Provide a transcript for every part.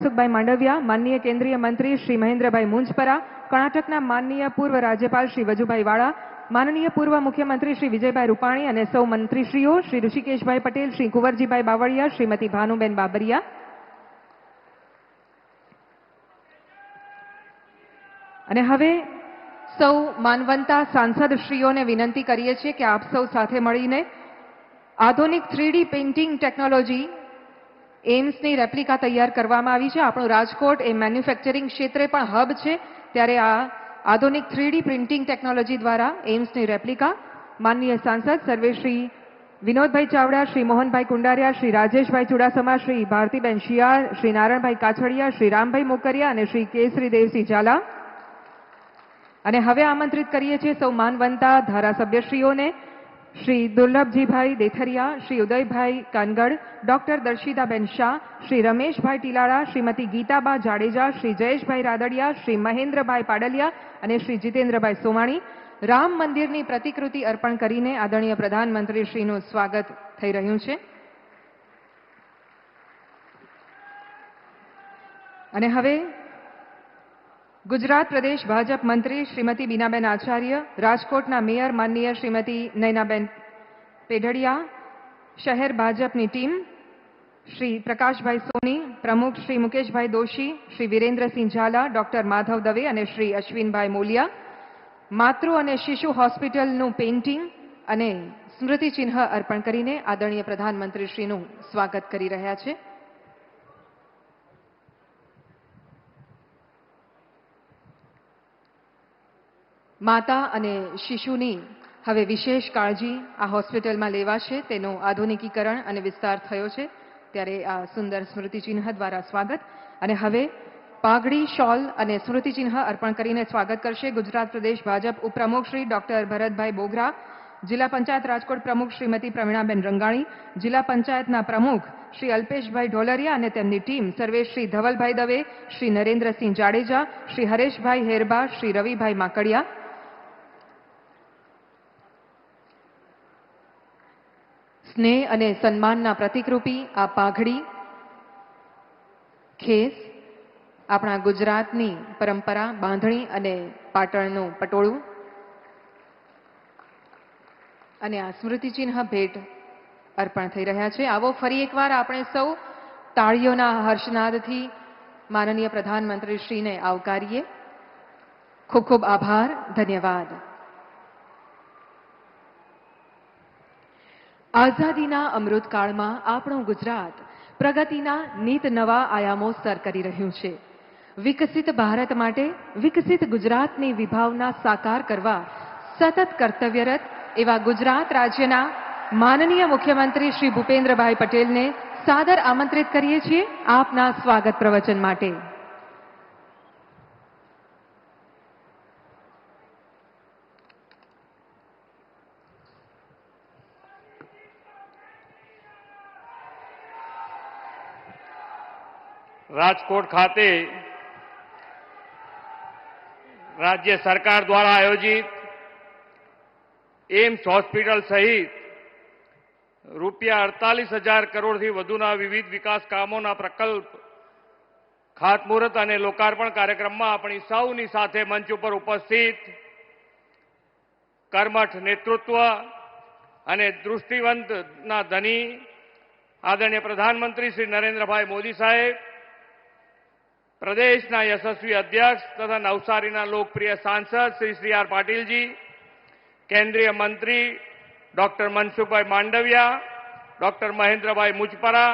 મનસુખભાઈ માંડવિયા, માનનીય કેન્દ્રીય મંત્રી શ્રી મહેન્દ્રભાઈ મુંજપરા, કર્ણાટકના માનનીય પૂર્વ રાજ્યપાલ શ્રી વજુભાઈ વાળા, માનનીય પૂર્વ મુખ્યમંત્રી શ્રી વિજયભાઈ રૂપાણી અને સૌ મંત્રીશ્રીઓ શ્રી ઋષિકેશભાઈ પટેલ, શ્રી કુંવરજીભાઈ બાવળિયા, શ્રીમતી ભાનુબેન બાબરિયા. અને હવે સૌ માનવંતા સાંસદશ્રીઓને વિનંતી કરીએ છીએ કે આપ સૌ સાથે મળીને આધુનિક 3D પેઇન્ટિંગ ટેકનોલોજી એમ્સની રેપ્લિકા તૈયાર કરવામાં આવી છે. આપણું રાજકોટ એ મેન્યુફેક્ચરિંગ ક્ષેત્રે પણ હબ છે, ત્યારે આ આધુનિક 3D પ્રિન્ટિંગ ટેકનોલોજી દ્વારા એમ્સની રેપ્લિકા માનનીય સાંસદ સર્વે શ્રી વિનોદભાઈ ચાવડા, શ્રી મોહનભાઈ કુંડારિયા, શ્રી રાજેશભાઈ ચુડાસમા, શ્રી ભારતીબેન શિયાળ, શ્રી નારાયણભાઈ કાછડિયા, શ્રી રામભાઈ મોકરિયા અને શ્રી કેસરી દેવસિંહ ઝાલા. અને હવે આમંત્રિત કરીએ છીએ સૌ માનવંતા ધારાસભ્યશ્રીઓને શ્રી દુર્લભજીભાઈ દેથરિયા, શ્રી ઉદયભાઈ કાનગડ, ડોક્ટર દર્શિતાબેન શાહ, શ્રી રમેશભાઈ ટીલાળા, શ્રીમતી ગીતાબા જાડેજા, શ્રી જયેશભાઈ રાદડિયા, શ્રી મહેન્દ્રભાઈ પાડલિયા અને શ્રી જીતેન્દ્રભાઈ સોમાણી રામ મંદિરની પ્રતિકૃતિ અર્પણ કરીને આદરણીય પ્રધાનમંત્રીશ્રીનું સ્વાગત થઈ રહ્યું છે. અને હવે ગુજરાત પ્રદેશ ભાજપ મંત્રી શ્રીમતી બીનાબેન આચાર્ય, રાજકોટના મેયર માનનીય શ્રીમતી નયનાબેન પેઢડિયા, શહેર ભાજપની ટીમ શ્રી પ્રકાશભાઈ સોની, પ્રમુખ શ્રી મુકેશભાઈ દોશી, શ્રી વિરેન્દ્રસિંહ ઝાલા, ડોક્ટર માધવ દવે અને શ્રી અશ્વિનભાઈ મોલિયા માતૃ અને શિશુ હોસ્પિટલનું પેઇન્ટિંગ અને સ્મૃતિચિહ્ન અર્પણ કરીને આદરણીય પ્રધાનમંત્રીશ્રીનું સ્વાગત કરી રહ્યા છે. માતા અને શિશુની હવે વિશેષ કાળજી આ હોસ્પિટલમાં લેવાશે, તેનું આધુનિકીકરણ અને વિસ્તાર થયો છે, ત્યારે આ સુંદર સ્મૃતિચિહ્ન દ્વારા સ્વાગત. અને હવે પાઘડી, શોલ અને સ્મૃતિચિહ્ન અર્પણ કરીને સ્વાગત કરશે ગુજરાત પ્રદેશ ભાજપ ઉપપ્રમુખ શ્રી ડોક્ટર ભરતભાઈ બોગરા, જિલ્લા પંચાયત રાજકોટ પ્રમુખ શ્રીમતી પ્રવીણાબેન રંગાણી, જિલ્લા પંચાયતના પ્રમુખ શ્રી અલ્પેશભાઈ ઢોલરિયા અને તેમની ટીમ સર્વે શ્રી ધવલભાઈ દવે, શ્રી નરેન્દ્રસિંહ જાડેજા, શ્રી હરેશભાઈ હેરબા, શ્રી રવિભાઈ માકડિયા. સ્નેહ અને સન્માનના પ્રતિકરૂપી આ પાઘડી ખેસ આપણા ગુજરાતની પરંપરા, બાંધણી અને પાટણનું પટોળું અને આ સ્મૃતિચિહ્ન ભેટ અર્પણ થઈ રહ્યા છે. આવો ફરી એકવાર આપણે સૌ તાળીઓના હર્ષનાદથી માનનીય પ્રધાનમંત્રીશ્રીને આવકારીએ. ખૂબ ખૂબ આભાર, ધન્યવાદ. આઝાદીના અમૃતકાળમાં આપણું ગુજરાત પ્રગતિના નીત નવા આયામો સર કરી રહ્યું છે. વિકસિત ભારત માટે વિકસિત ગુજરાતની વિભાવના સાકાર કરવા સતત કર્તવ્યરત એવા ગુજરાત રાજ્યના માનનીય મુખ્યમંત્રી શ્રી ભૂપેન્દ્રભાઈ પટેલને સાદર આમંત્રિત કરીએ છીએ આપના સ્વાગત પ્રવચન માટે. રાજકોટ ખાતે રાજ્ય સરકાર દ્વારા આયોજિત એમ્સ હોસ્પિટલ સહિત રૂપિયા 48,000 કરોડથી વધુના વિવિધ વિકાસ કામોના પ્રકલ્પ ખાતમુહૂર્ત અને લોકાર્પણ કાર્યક્રમમાં આપણી સૌની સાથે મંચ ઉપર ઉપસ્થિત કર્મઠ નેતૃત્વ અને દૃષ્ટિવંતના ધની આદરણીય પ્રધાનમંત્રી શ્રી નરેન્દ્રભાઈ મોદી સાહેબ, પ્રદેશના યશસ્વી અધ્યક્ષ તથા નવસારીના લોકપ્રિય સાંસદ શ્રી સી.આર. પાટીલજી, કેન્દ્રીય મંત્રી ડોક્ટર મનસુખભાઈ માંડવિયા, ડોક્ટર મહેન્દ્રભાઈ મુંજપરા,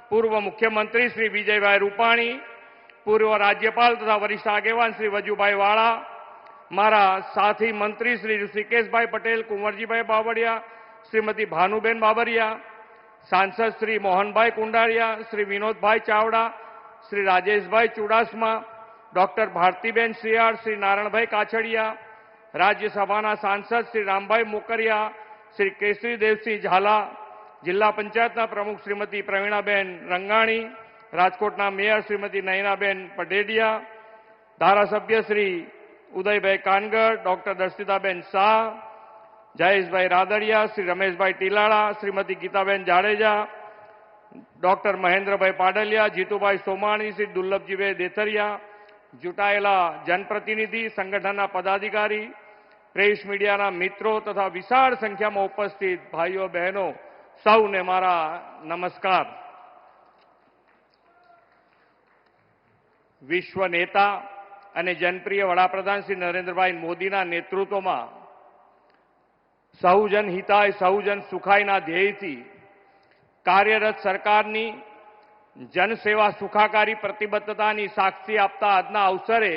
પૂર્વ મુખ્યમંત્રી શ્રી વિજયભાઈ રૂપાણી, પૂર્વ રાજ્યપાલ તથા વરિષ્ઠ આગેવાન શ્રી વજુભાઈ વાળા, મારા સાથી મંત્રી શ્રી ઋષિકેશભાઈ પટેલ, કુંવરજીભાઈ બાવળિયા, શ્રીમતી ભાનુબેન બાબરિયા, સાંસદ શ્રી મોહનભાઈ કુંડારિયા, શ્રી વિનોદભાઈ ચાવડા, શ્રી રાજેશભાઈ ચુડાસમા, ડોક્ટર ભારતીબેન શિયાળ, શ્રી નારાયણભાઈ કાછડિયા, રાજ્યસભાના સાંસદ શ્રી રામભાઈ મોકરિયા, શ્રી કેસરી દેવસિંહ ઝાલા, જિલ્લા પંચાયતના પ્રમુખ શ્રીમતી પ્રવીણાબેન રંગાણી, રાજકોટના મેયર શ્રીમતી નયનાબેન પઢેડિયા, ધારાસભ્ય શ્રી ઉદયભાઈ કાનગડ, ડોક્ટર દર્શિતાબેન શાહ, જયેશભાઈ રાદડિયા, શ્રી રમેશભાઈ ટીલાળા, શ્રીમતી ગીતાબેન જાડેજા, ડોક્ટર મહેન્દ્રભાઈ પાડલિયા, જીતુભાઈ સોમાણી, શ્રી દુર્લભજીભાઈ દેથરિયા, ચૂંટાયેલા જનપ્રતિનિધિ, સંગઠનના પદાધિકારી, પ્રેસ મીડિયાના મિત્રો તથા વિશાળ સંખ્યામાં ઉપસ્થિત ભાઈઓ બહેનો સૌને મારા નમસ્કાર. વિશ્વ નેતા અને જનપ્રિય વડાપ્રધાન શ્રી નરેન્દ્રભાઈ મોદીના નેતૃત્વમાં સહુજન હિતાય સહુજન સુખાયના ધ્યેયથી કાર્યરત સરકારની જનસેવા સુખાકારી પ્રતિબદ્ધતાની સાક્ષી આપતા આજના અવસરે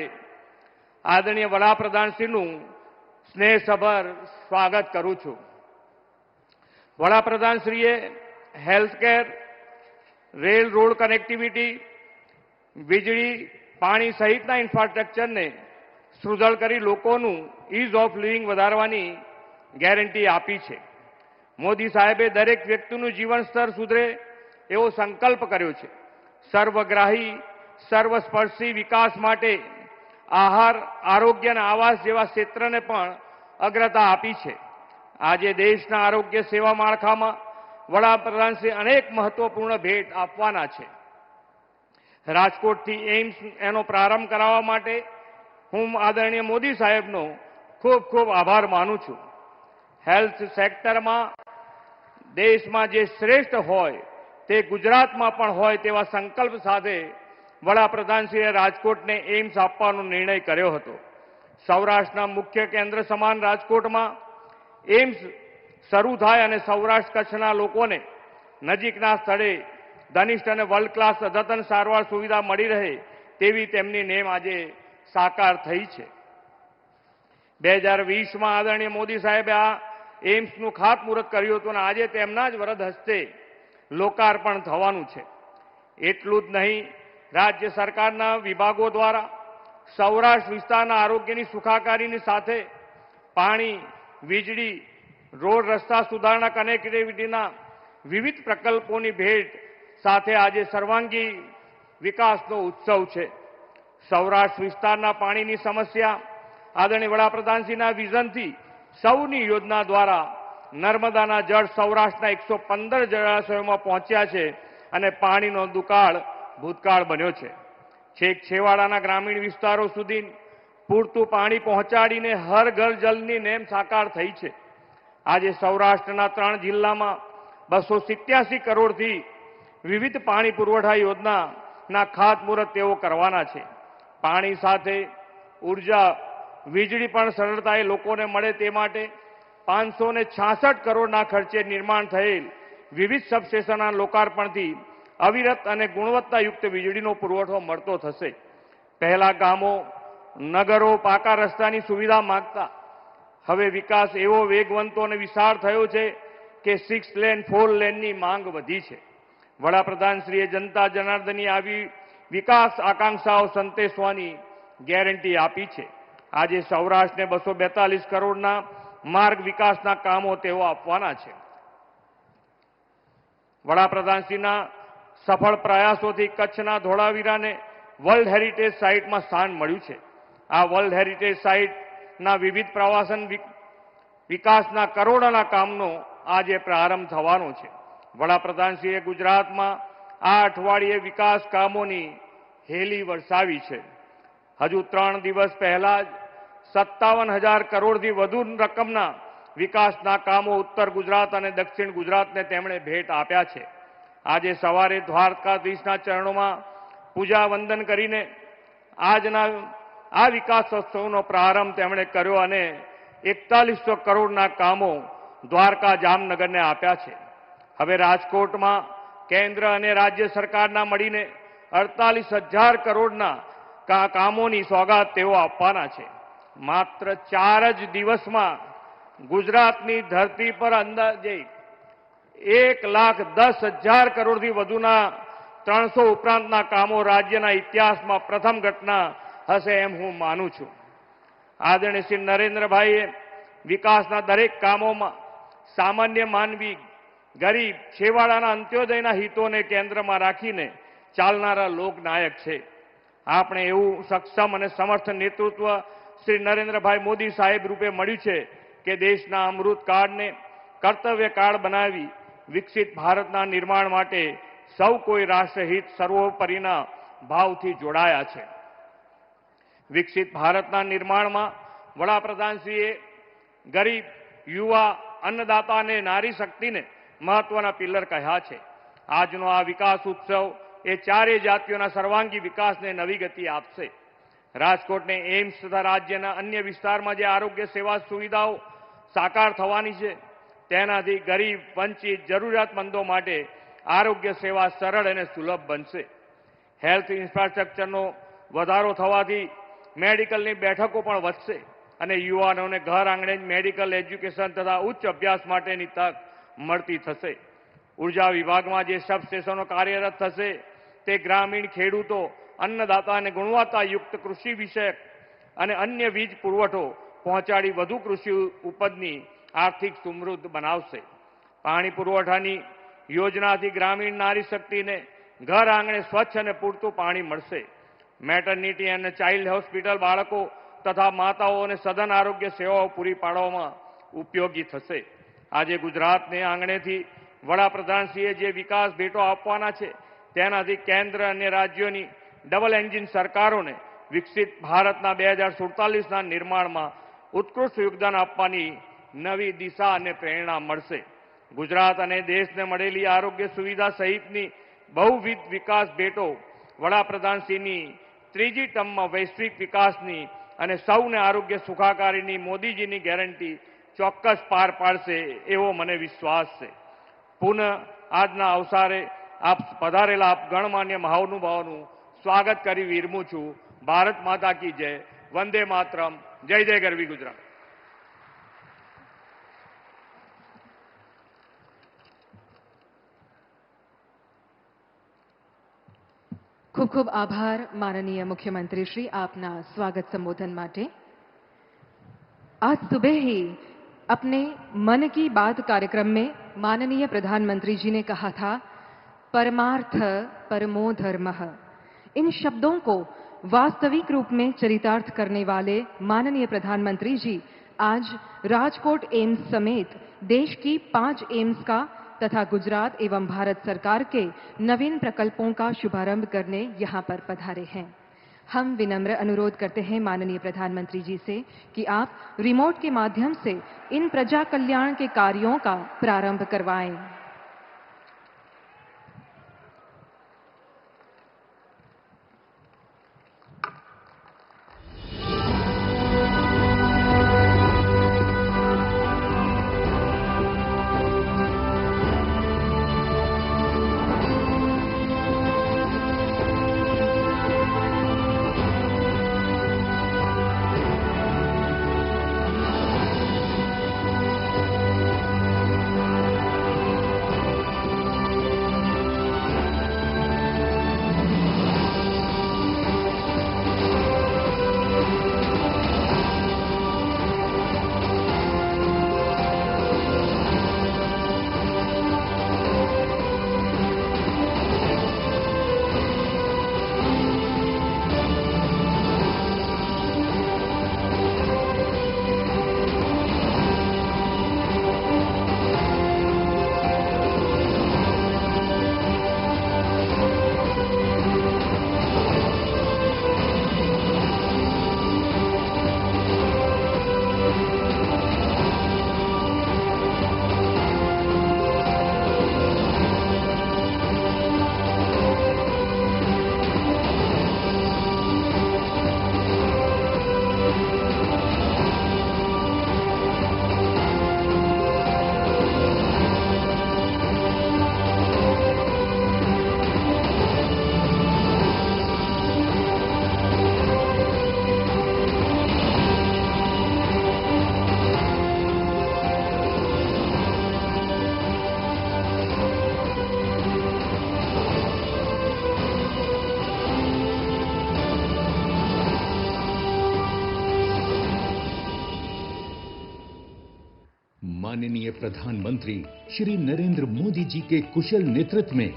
આદરણીય વડાપ્રધાનશ્રીનું સ્નેહસભર સ્વાગત કરું છું. વડાપ્રધાનશ્રીએ હેલ્થકેર, રેલ રોડ કનેક્ટિવિટી, વીજળી, પાણી સહિતના ઇન્ફ્રાસ્ટ્રક્ચરને સુદૃઢ કરી લોકોનું ઇઝ ઓફ લિવિંગ વધારવાની ગેરંટી આપી છે. મોદી સાહેબે દરેક વ્યક્તિનું જીવન સ્તર સુધરે એવો સંકલ્પ કર્યો છે. સર્વગ્રાહી, સર્વસ્પર્શી વિકાસ માટે આહાર, આરોગ્ય અને આવાસ જેવા ક્ષેત્રને પણ અગ્રતા આપી છે. આજે દેશના આરોગ્ય સેવા માળખામાં વડાપ્રધાનશ્રી અનેક મહત્વપૂર્ણ ભેટ આપવાના છે. રાજકોટથી એમ્સ એનો પ્રારંભ કરાવવા માટે હું આદરણીય મોદી સાહેબનો ખૂબ ખૂબ આભાર માનું છું. હેલ્થ સેક્ટરમાં દેશમાં જે શ્રેષ્ઠ હોય તે ગુજરાતમાં પણ હોય તેવા સંકલ્પ સાથે વડાપ્રધાનશ્રીએ રાજકોટને એમ્સ આપવાનો નિર્ણય કર્યો હતો. સૌરાષ્ટ્રના મુખ્ય કેન્દ્ર સમાન રાજકોટમાં એમ્સ શરૂ થાય અને સૌરાષ્ટ્ર કચ્છના લોકોને નજીકના સ્થળે ધનિષ્ઠ અને વર્લ્ડ ક્લાસ અદ્યતન સારવાર સુવિધા મળી રહે તેવી તેમની નેમ આજે સાકાર થઈ છે. 2020માં આદરણીય મોદી સાહેબે આ એમ્સનું ખાતમુહૂર્ત કર્યું હતું અને આજે તેમના જ વરદ હસ્તે લોકાર્પણ થવાનું છે. એટલું જ નહીં, રાજ્ય સરકારના વિભાગો દ્વારા સૌરાષ્ટ્ર વિસ્તારના આરોગ્યની સુખાકારીની સાથે પાણી, વીજળી, રોડ રસ્તા સુધારણા, કનેક્ટિવિટીના વિવિધ પ્રકલ્પોની ભેટ સાથે આજે સર્વાંગી વિકાસનો ઉત્સવ છે. સૌરાષ્ટ્ર વિસ્તારના પાણીની સમસ્યા આદરણીય વડાપ્રધાનશ્રીના વિઝનથી સૌની યોજના દ્વારા નર્મદાના જળ સૌરાષ્ટ્રના 115 જળાશયોમાં પહોંચ્યા છે અને પાણીનો દુકાળ ભૂતકાળ બન્યો છે. છેક છેવાડાના ગ્રામીણ વિસ્તારો સુધી પૂરતું પાણી પહોંચાડીને હર ઘર જલની નેમ સાકાર થઈ છે. આજે સૌરાષ્ટ્રના 3 જિલ્લામાં 287 કરોડથી વિવિધ પાણી પુરવઠા યોજનાના ખાતમુહૂર્ત તેઓ કરવાના છે. પાણી સાથે ઉર્જા, વીજળી પણ સરળતાએ લોકોને મળે તે માટે 566 કરોડના ખર્ચે નિર્માણ થયેલ વિવિધ સબસ્ટેશનના લોકાર્પણથી અવિરત અને ગુણવત્તાયુક્ત વીજળીનો પુરવઠો મળતો થશે. પહેલા ગામો, નગરો પાકા રસ્તાની સુવિધા માંગતા હવે વિકાસ એવો વેગવંતો અને વિશાળ થયો છે કે 6 લેન 4 લેનની માંગ વધી છે. વડાપ્રધાનશ્રીએ જનતા જનાર્દનની આવી વિકાસ આકાંક્ષાઓ સંતોષવાની ગેરંટી આપી છે. આજે સૌરાષ્ટ્રને 242 કરોડના માર્ગ વિકાસના કામો તેઓ આપવાના છે. વડાપ્રધાનશ્રીના સફળ પ્રયાસોથી કચ્છના ધોળાવીરાને વર્લ્ડ હેરિટેજ સાઇટમાં સ્થાન મળ્યું છે. આ વર્લ્ડ હેરિટેજ સાઇટના વિવિધ પ્રવાસન વિકાસના કરોડોના કામનો આજે પ્રારંભ થવાનો છે. વડાપ્રધાનશ્રીએ ગુજરાતમાં આ અઠવાડિયે વિકાસ કામોની હેલી વરસાવી છે. હજુ 3 દિવસ પહેલા જ 57,000 કરોડથી વધુ રકમના વિકાસના કામો ઉત્તર ગુજરાત અને દક્ષિણ ગુજરાતને તેમણે ભેટ આપ્યા છે. આજે સવારે દ્વારકાધીશના ચરણોમાં પૂજા વંદન કરીને આજના આ વિકાસોત્સવનો પ્રારંભ તેમણે કર્યો અને 4100 કરોડના કામો દ્વારકા જામનગરને આપ્યા છે. હવે રાજકોટમાં કેન્દ્ર અને રાજ્ય સરકારના મળીને 48,000 કરોડના કામોની સોગાત તેઓ આપવાના છે. માત્ર 4 જ દિવસમાં ગુજરાતની ધરતી પર અંદાજે 1,10,000 કરોડથી વધુના 300 ઉપરાંતના કામો રાજ્યના ઇતિહાસમાં પ્રથમ ઘટના હશે એમ હું માનું છું. આદરણીય શ્રી નરેન્દ્રભાઈએ વિકાસના દરેક કામોમાં સામાન્ય માનવી, ગરીબ, છેવાડાના અંત્યોદયના હિતોને કેન્દ્રમાં રાખીને ચાલનારા લોકનાયક છે. આપણે એવું સક્ષમ અને સમર્થ નેતૃત્વ શ્રી નરેન્દ્રભાઈ મોદી સાહેબ રૂપે મળ્યું છે કે દેશના અમૃત કાળને કર્તવ્ય કાળ બનાવી વિકસિત ભારતના નિર્માણ માટે સૌ કોઈ રાષ્ટ્રહિત સર્વોપરીના ભાવથી જોડાયા છે. વિકસિત ભારતના નિર્માણમાં વડાપ્રધાનશ્રીએ ગરીબ, યુવા, અન્નદાતા અને નારી શક્તિને મહત્વના પિલ્લર કહ્યા છે. આજનો આ વિકાસ ઉત્સવ એ ચારેય જાતિઓના સર્વાંગી વિકાસને નવી ગતિ આપશે. રાજકોટને એમ્સ તથા રાજ્યના અન્ય વિસ્તારમાં જે આરોગ્ય સેવા સુવિધાઓ સાકાર થવાની છે તેનાથી ગરીબ, વંચિત, જરૂરિયાતમંદો માટે આરોગ્ય સેવા સરળ અને સુલભ બનશે. હેલ્થ ઇન્ફ્રાસ્ટ્રક્ચરનો વધારો થવાથી મેડિકલની બેઠકો પણ વધશે અને યુવાનોને ઘર આંગણે જ મેડિકલ એજ્યુકેશન તથા ઉચ્ચ અભ્યાસ માટેની તક મળતી થશે. ઉર્જા વિભાગમાં જે સબસ્ટેશનો કાર્યરત થશે તે ગ્રામીણ ખેડૂતો, અન્નદાતા અને ગુણવત્તાયુક્ત કૃષિ વિષયક અને અન્ય વીજ પુરવઠો પહોંચાડી વધુ કૃષિ ઉપજની આર્થિક સમૃદ્ધ બનાવશે. પાણી પુરવઠાની યોજનાથી ગ્રામીણ નારી શક્તિને ઘર આંગણે સ્વચ્છ અને પૂરતું પાણી મળશે. મેટર્નિટી અને ચાઇલ્ડ હોસ્પિટલ બાળકો તથા માતાઓને સઘન આરોગ્ય સેવાઓ પૂરી પાડવામાં ઉપયોગી થશે. આજે ગુજરાતને આંગણેથી વડાપ્રધાનશ્રીએ જે વિકાસ ભેટો આપવાના છે તેનાથી કેન્દ્ર અને રાજ્યોની ડબલ એન્જિન સરકારોને વિકસિત ભારતના 2047ના નિર્માણમાં ઉત્કૃષ્ટ યોગદાન આપવાની નવી દિશા અને પ્રેરણા મળશે. ગુજરાત અને દેશને મળેલી આરોગ્ય સુવિધા સહિતની બહુવિધ વિકાસ ભેટો વડાપ્રધાનશ્રીની ત્રીજી ટર્મમાં વૈશ્વિક વિકાસની અને સૌને આરોગ્ય સુખાકારીની મોદીજીની ગેરંટી ચોક્કસ પાર પાડશે એવો મને વિશ્વાસ છે. પુનઃ આજના અવસરે આપ પધારેલા આપ ગણમાન્ય મહાનુભાવોનું સ્વાગત કરી વિરમું છું. ભારત માતા કી જય. વંદે માતરમ. જય જય ગરવી ગુજરાત. ખૂબ ખૂબ આભાર માનनीय मुख्यमंत्री श्री आपना स्वागत संबोधन માટે. आज सुबह ही अपने मन की बात कार्यक्रम में माननीय प्रधानमंत्री जी ने कहा था, परमार्थ परमो धर्मः. इन शब्दों को वास्तविक रूप में चरितार्थ करने वाले माननीय प्रधानमंत्री जी आज राजकोट एम्स समेत देश की 5 एम्स का तथा गुजरात एवं भारत सरकार के नवीन प्रकल्पों का शुभारंभ करने यहां पर पधारे हैं. हम विनम्र अनुरोध करते हैं माननीय प्रधानमंत्री जी से कि आप रिमोट के माध्यम से इन प्रजा कल्याण के कार्यों का प्रारंभ करवाएं. माननीय प्रधानमंत्री श्री नरेंद्र मोदी जी के कुशल नेतृत्व में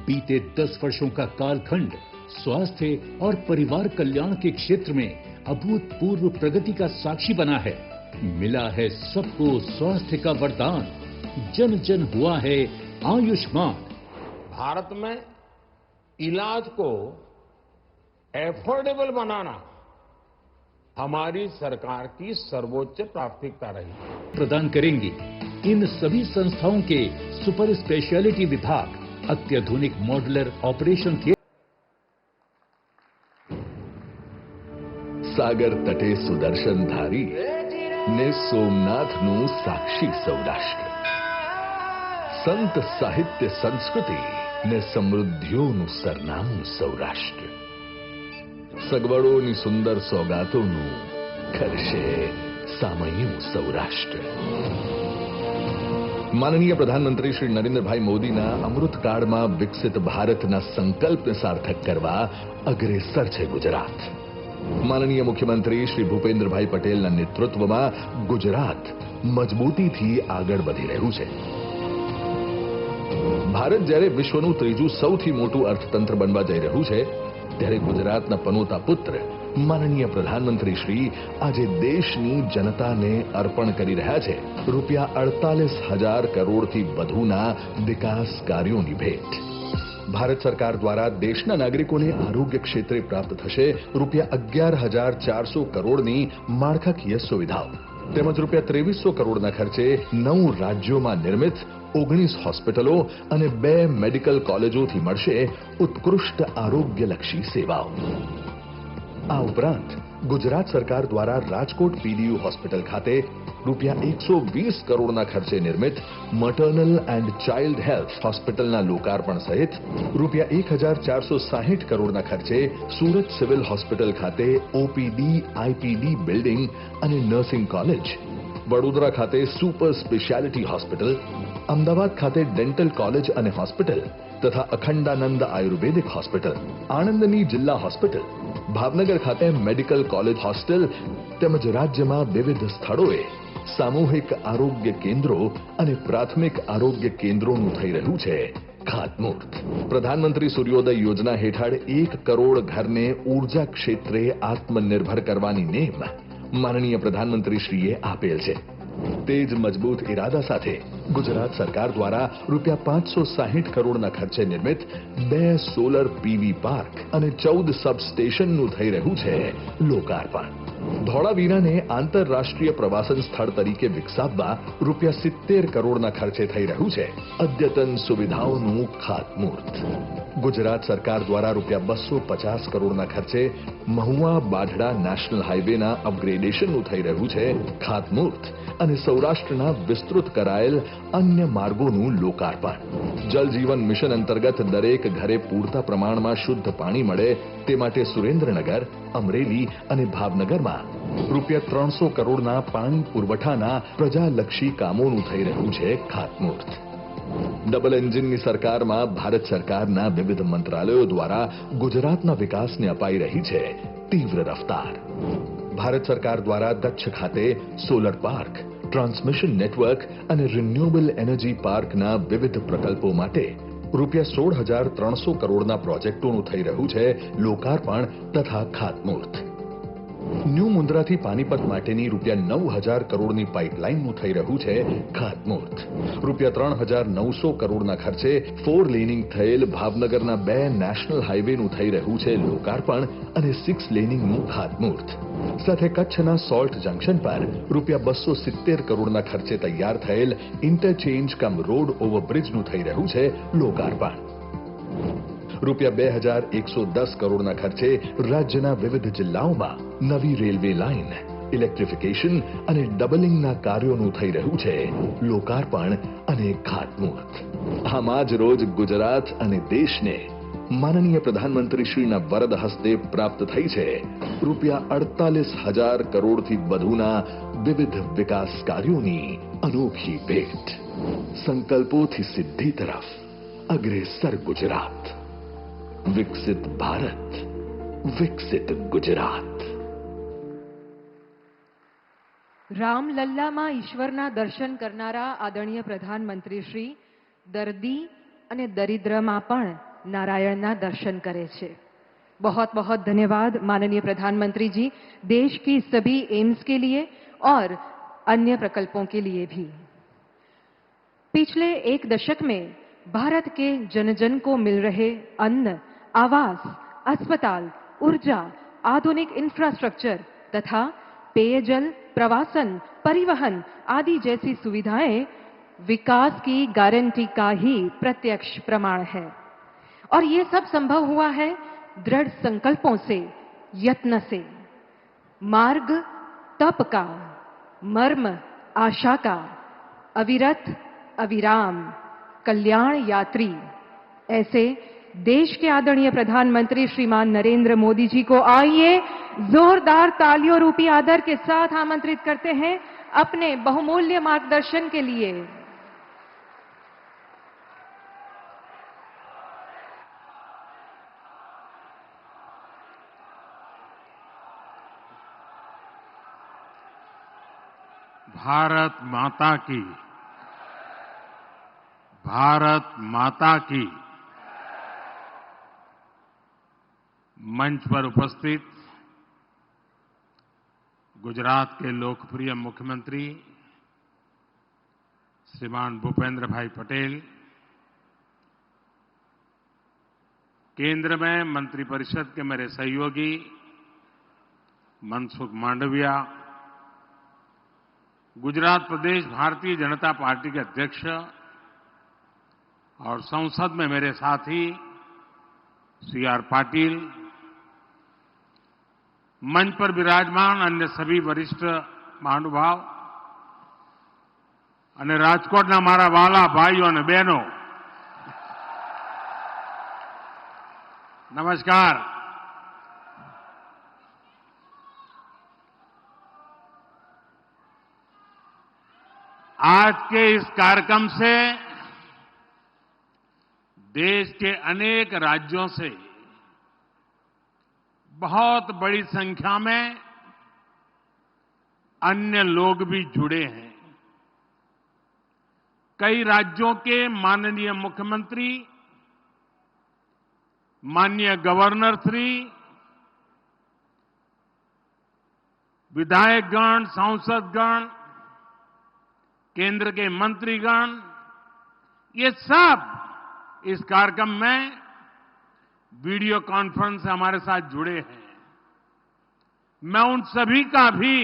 बीते 10 वर्षों का कालखंड स्वास्थ्य और परिवार कल्याण के क्षेत्र में अभूतपूर्व प्रगति का साक्षी बना है. मिला है सबको स्वास्थ्य का वरदान. जन जन हुआ है आयुष्मान. भारत में इलाज को एफोर्डेबल बनाना हमारी सरकार की सर्वोच्च प्राथमिकता रही है। प्रदान करेंगी इन सभी संस्थाओं के सुपर स्पेशलिटी विभाग अत्याधुनिक मॉड्यूलर ऑपरेशन थिएटर। સાગર તટે સુદર્શનધારી ને સોમનાથનું સાક્ષી સૌરાષ્ટ્ર, સંત સાહિત્ય સંસ્કૃતિ ને સમૃદ્ધિઓનું સરનામું સૌરાષ્ટ્ર, સગવડોની સુંદર સોગાતોનું ખરશે સામયું સૌરાષ્ટ્ર. માનનીય પ્રધાનમંત્રી શ્રી નરેન્દ્રભાઈ મોદીના અમૃતકાળમાં વિકસિત ભારતના સંકલ્પને સાર્થક કરવા અગ્રેસર છે ગુજરાત. માનનીય મુખ્યમંત્રી શ્રી ભૂપેન્દ્રભાઈ પટેલના નેતૃત્વમાં ગુજરાત મજબૂતીથી આગળ વધી રહ્યું છે. ભારત જ્યારે વિશ્વનું ત્રીજું સૌથી મોટું અર્થતંત્ર બનવા જઈ રહ્યું છે, ત્યારે ગુજરાતના પનોતા પુત્ર માનનીય પ્રધાનમંત્રી શ્રી આજે દેશની જનતાને અર્પણ કરી રહ્યા છે રૂપિયા 48,000 કરોડથી વધુના વિકાસ કાર્યોની ભેટ. ભારત સરકાર દ્વારા દેશના નાગરિકોને આરોગ્ય ક્ષેત્રે પ્રાપ્ત થશે રૂપિયા 11,400 કરોડની માળખાકીય સુવિધાઓ, તેમજ રૂપિયા 2300 કરોડના ખર્ચે 9 રાજ્યોમાં નિર્મિત 19 હોસ્પિટલો અને 2 મેડિકલ કોલેજોથી મળશે ઉત્કૃષ્ટ આરોગ્યલક્ષી સેવાઓ. આ ઉપરાંત ગુજરાત સરકાર દ્વારા રાજકોટ પીડીયુ હોસ્પિટલ ખાતે રૂપિયા 120 કરોડના ખર્ચે નિર્મિત મટર્નલ એન્ડ ચાઇલ્ડ હેલ્થ હોસ્પિટલના લોકાર્પણ સહિત રૂપિયા 1,460 કરોડના ખર્ચે સુરત સિવિલ હોસ્પિટલ ખાતે ઓપીડી આઈપીડી બિલ્ડિંગ અને નર્સિંગ કોલેજ, વડોદરા ખાતે સુપર સ્પેશિયાલિટી હોસ્પિટલ, અમદાવાદ ખાતે ડેન્ટલ કોલેજ અને હોસ્પિટલ તથા અખંડાનંદ આયુર્વેદિક હોસ્પિટલ, આણંદની જિલ્લા હોસ્પિટલ, ભાવનગર ખાતે મેડિકલ કોલેજ હોસ્ટેલ તેમજ રાજ્યમાં વિવિધ સ્થળોએ સામૂહિક આરોગ્ય કેન્દ્રો અને પ્રાથમિક આરોગ્ય કેન્દ્રોનું થઈ રહ્યું છે ખાતમુહૂર્ત. પ્રધાનમંત્રી સૂર્યોદય યોજના હેઠળ 1 કરોડ ઘરને ઉર્જા ક્ષેત્રે આત્મનિર્ભર કરવાની નેમ માનનીય પ્રધાનમંત્રીશ્રીએ આપેલ છે. તે જ મજબૂત ઇરાદા સાથે ગુજરાત સરકાર દ્વારા રૂપિયા 560 કરોડના ખર્ચે નિર્મિત 2 સોલર પીવી પાર્ક અને 14 સબસ્ટેશનનું થઈ રહ્યું છે લોકાર્પણ. ધોળાવીરાને આંતરરાષ્ટ્રીય પ્રવાસન સ્થળ તરીકે વિકસાવવા રૂપિયા 70 કરોડના ખર્ચે થઈ રહ્યું છે અદ્યતન સુવિધાઓનું ખાતમુહૂર્ત. ગુજરાત સરકાર દ્વારા રૂપિયા 250 કરોડના ખર્ચે મહુવા બાઢડા નેશનલ હાઈવેના અપગ્રેડેશનનું થઈ રહ્યું છે ખાતમુહૂર્ત અને સૌરાષ્ટ્રના વિસ્તૃત કરાયેલ અન્ય માર્ગોનું લોકાર્પણ. જલ જીવન મિશન અંતર્ગત દરેક ઘરે પૂરતા પ્રમાણમાં શુદ્ધ પાણી મળે તે માટે સુરેન્દ્રનગર, અમરેલી અને ભાવનગરમાં રૂપિયા 300 કરોડના પાણી પુરવઠાના પ્રજાલક્ષી કામોનું થઈ રહ્યું છે ખાતમુહૂર્ત. ડબલ એન્જિનની સરકારમાં ભારત સરકારના વિવિધ મંત્રાલયો દ્વારા ગુજરાતના વિકાસને અપાઈ રહી છે તીવ્ર રફતાર. ભારત સરકાર દ્વારા કચ્છ ખાતે સોલર પાર્ક, ટ્રાન્સમિશન નેટવર્ક અને રિન્યુએબલ એનર્જી પાર્કના વિવિધ પ્રકલ્પો માટે રૂપિયા 16,300 કરોડના પ્રોજેક્ટોનું થઈ રહ્યું છે લોકાર્પણ તથા ખાતમુહૂર્ત. ન્યૂ મુન્દ્રાથી પાનીપત માટેની રૂપિયા 9,000 કરોડની પાઇપલાઇનનું થઈ રહ્યું છે ખાતમુહૂર્ત. રૂપિયા 3,900 કરોડના ખર્ચે 4 લેનિંગ થયેલ ભાવનગરના 2 નેશનલ હાઈવેનું થઈ રહ્યું છે લોકાર્પણ અને 6 લેનિંગનું ખાતમુહૂર્ત. સાથે કચ્છના સોલ્ટ જંકશન પર રૂપિયા 270 કરોડના ખર્ચે તૈયાર થયેલ ઇન્ટરચેન્જ કમ રોડ ઓવરબ્રિજનું થઈ રહ્યું છે લોકાર્પણ. રૂપિયા 2,110 કરોડના ખર્ચે રાજ્યના વિવિધ જિલ્લાઓમાં નવી રેલવે લાઇન, ઇલેક્ટ્રિફિકેશન અને ડબલિંગના કાર્યોનું થઈ રહ્યું છે લોકાર્પણ અને ખાતમુહૂર્ત. આમાં જ રોજ ગુજરાત અને દેશને માનનીય પ્રધાનમંત્રીશ્રીના વરદ હસ્તે પ્રાપ્ત થઈ છે રૂપિયા 48,000 કરોડથી વધુના વિવિધ વિકાસ કાર્યોની અનોખી ભેટ. સંકલ્પોથી સિદ્ધિ તરફ અગ્રેસર ગુજરાત. વિકસિત ભારત, વિકસિત ગુજરાત. રામલલ્લામાં ઈશ્વરના દર્શન કરનારા આદરણીય પ્રધાનમંત્રી શ્રી દર્દી અને દરિદ્રમાં પણ नारायण दर्शन करे छे। बहुत बहुत धन्यवाद माननीय प्रधानमंत्री जी, देश की सभी एम्स के लिए और अन्य प्रकल्पों के लिए भी। पिछले 1 दशक में भारत के जन जन को मिल रहे अन्न, आवास, अस्पताल, ऊर्जा, आधुनिक इंफ्रास्ट्रक्चर तथा पेयजल, प्रवासन, परिवहन आदि जैसी सुविधाएं विकास की गारंटी का ही प्रत्यक्ष प्रमाण है। और ये सब संभव हुआ है दृढ़ संकल्पों से, यत्न से। मार्ग तप का, मर्म आशा का, अविरत अविराम कल्याण यात्री, ऐसे देश के आदरणीय प्रधानमंत्री श्रीमान नरेंद्र मोदी जी को आइए जोरदार तालियों रूपी आदर के साथ आमंत्रित करते हैं अपने बहुमूल्य मार्गदर्शन के लिए। भारत माता की मंच पर उपस्थित गुजरात के लोकप्रिय मुख्यमंत्री श्रीमान भूपेंद्र भाई पटेल, केंद्र में मंत्रिपरिषद के मेरे सहयोगी मनसुख मांडविया, गुजरात प्रदेश भारतीय जनता पार्टी के अध्यक्ष और संसद में मेरे साथी CR पाटिल, मंच पर विराजमान अन्य सभी वरिष्ठ महानुभाव અને રાજકોટના મારા વાલા ભાઈઓ અને બહેનો, નમસ્કાર। आज के इस कार्यक्रम से देश के अनेक राज्यों से बहुत बड़ी संख्या में अन्य लोग भी जुड़े हैं। कई राज्यों के माननीय मुख्यमंत्री, माननीय गवर्नर श्री, विधायकगण, सांसदगण, केंद्र के मंत्रीगण, ये सब इस कार्यक्रम में वीडियो कॉन्फ्रेंस से हमारे साथ जुड़े हैं। मैं उन सभी का भी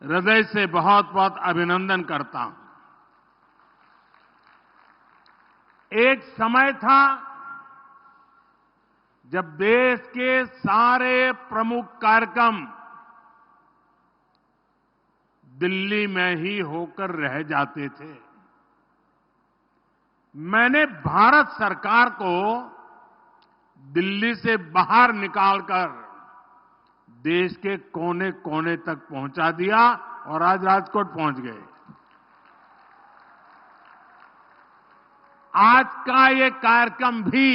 हृदय से बहुत बहुत अभिनंदन करता हूं। एक समय था जब देश के सारे प्रमुख कार्यक्रम दिल्ली में ही होकर रह जाते थे। मैंने भारत सरकार को दिल्ली से बाहर निकालकर देश के कोने कोने तक पहुंचा दिया और आज राजकोट पहुंच गए। आज का ये कार्यक्रम भी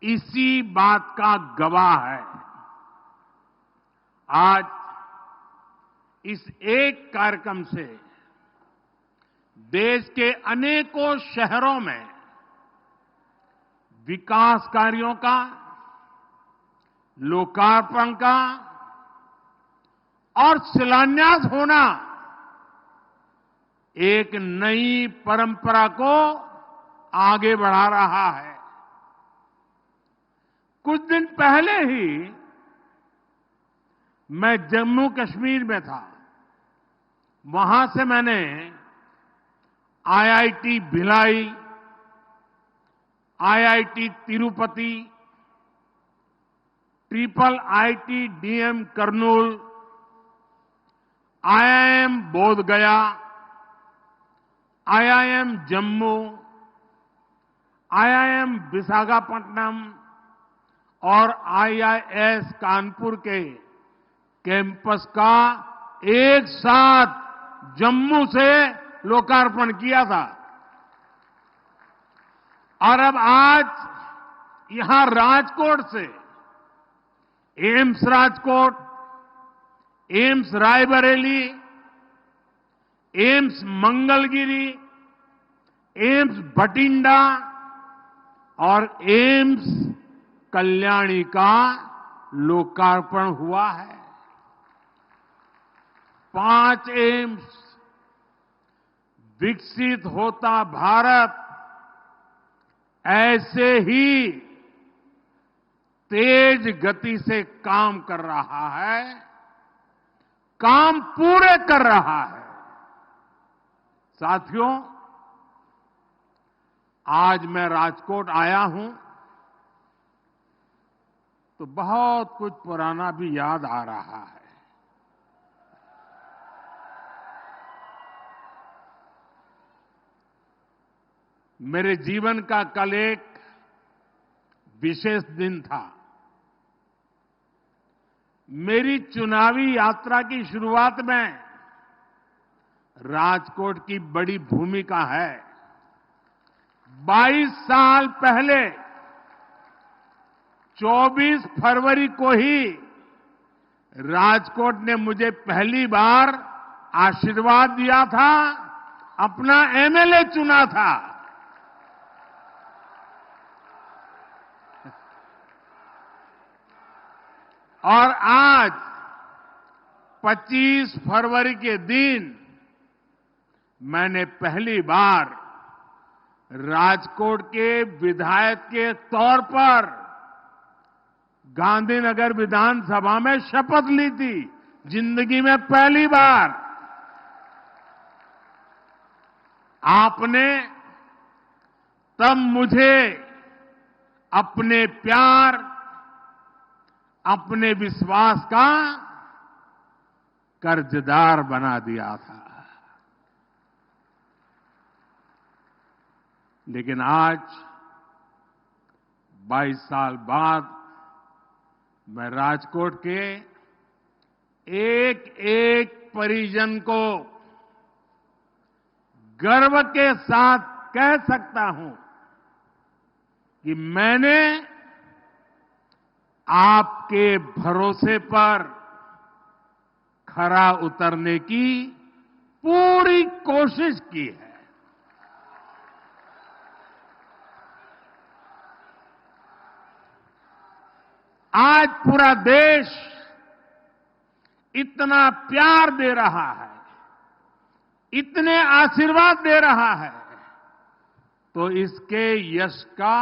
इसी बात का गवाह है। आज इस एक कार्यक्रम से देश के अनेकों शहरों में विकास कार्यों का, लोकार्पण का और शिलान्यास होना एक नई परंपरा को आगे बढ़ा रहा है। कुछ दिन पहले ही मैं जम्मू कश्मीर में था। वहां से मैंने IIT Bhilai, IIT Tirupati, IIT DM Kurnool, IIM बोध गया, IIM जम्मू, IIM विशाखापट्टनम और IIS कानपुर के कैंपस का एक साथ जम्मू से लोकार्पण किया था। और अब आज यहां राजकोट से एम्स राजकोट, एम्स रायबरेली, एम्स मंगलगिरी, एम्स भटिंडा और एम्स कल्याणी का लोकार्पण हुआ है। 5 एम्स विकसित होता भारत ऐसे ही तेज गति से काम कर रहा है, काम पूरे कर रहा है। साथियों, आज मैं राजकोट आया हूं तो बहुत कुछ पुराना भी याद आ रहा है। मेरे जीवन का कल एक विशेष दिन था। मेरी चुनावी यात्रा की शुरुआत में राजकोट की बड़ी भूमिका है। 22 साल पहले 24 फरवरी को ही राजकोट ने मुझे पहली बार आशीर्वाद दिया था, अपना एमएलए चुना था। और आज 25 फरवरी के दिन मैंने पहली बार राजकोट के विधायक के तौर पर गांधीनगर विधानसभा में शपथ ली थी। जिंदगी में पहली बार। आपने तब मुझे अपने प्यार, अपने विश्वास का कर्जदार बना दिया था। लेकिन आज 22 साल बाद मैं राजकोट के एक एक परिजन को गर्व के साथ कह सकता हूं कि मैंने आपके भरोसे पर खरा उतरने की पूरी कोशिश की है। आज पूरा देश इतना प्यार दे रहा है, इतने आशीर्वाद दे रहा है, तो इसके यश का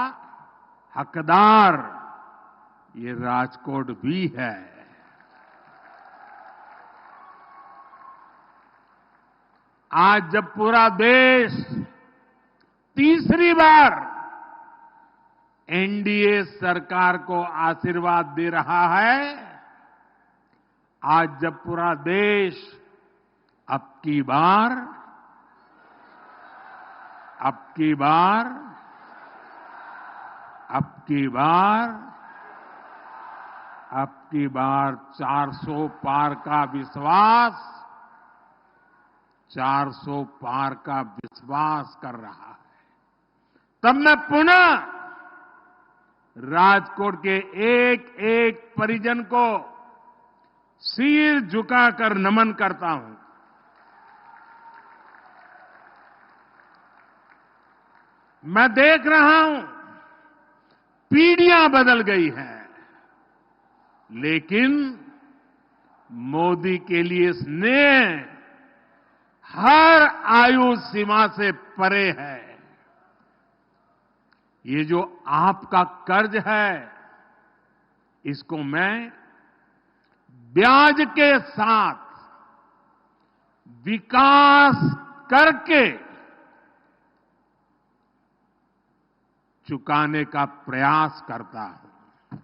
हकदार ये राजकोट भी है। आज जब पूरा देश तीसरी बार एनडीए सरकार को आशीर्वाद दे रहा है, आज जब पूरा देश अब की बार अब की बार 400 पार का विश्वास, 400 पार का विश्वास कर रहा है, तब मैं पुनः राजकोट के एक एक परिजन को सिर झुकाकर नमन करता हूं। मैं देख रहा हूं पीढ़ियां बदल गई हैं, लेकिन मोदी के लिए स्नेह हर आयु सीमा से परे है। ये जो आपका कर्ज है, इसको मैं ब्याज के साथ विकास करके चुकाने का प्रयास करता हूं।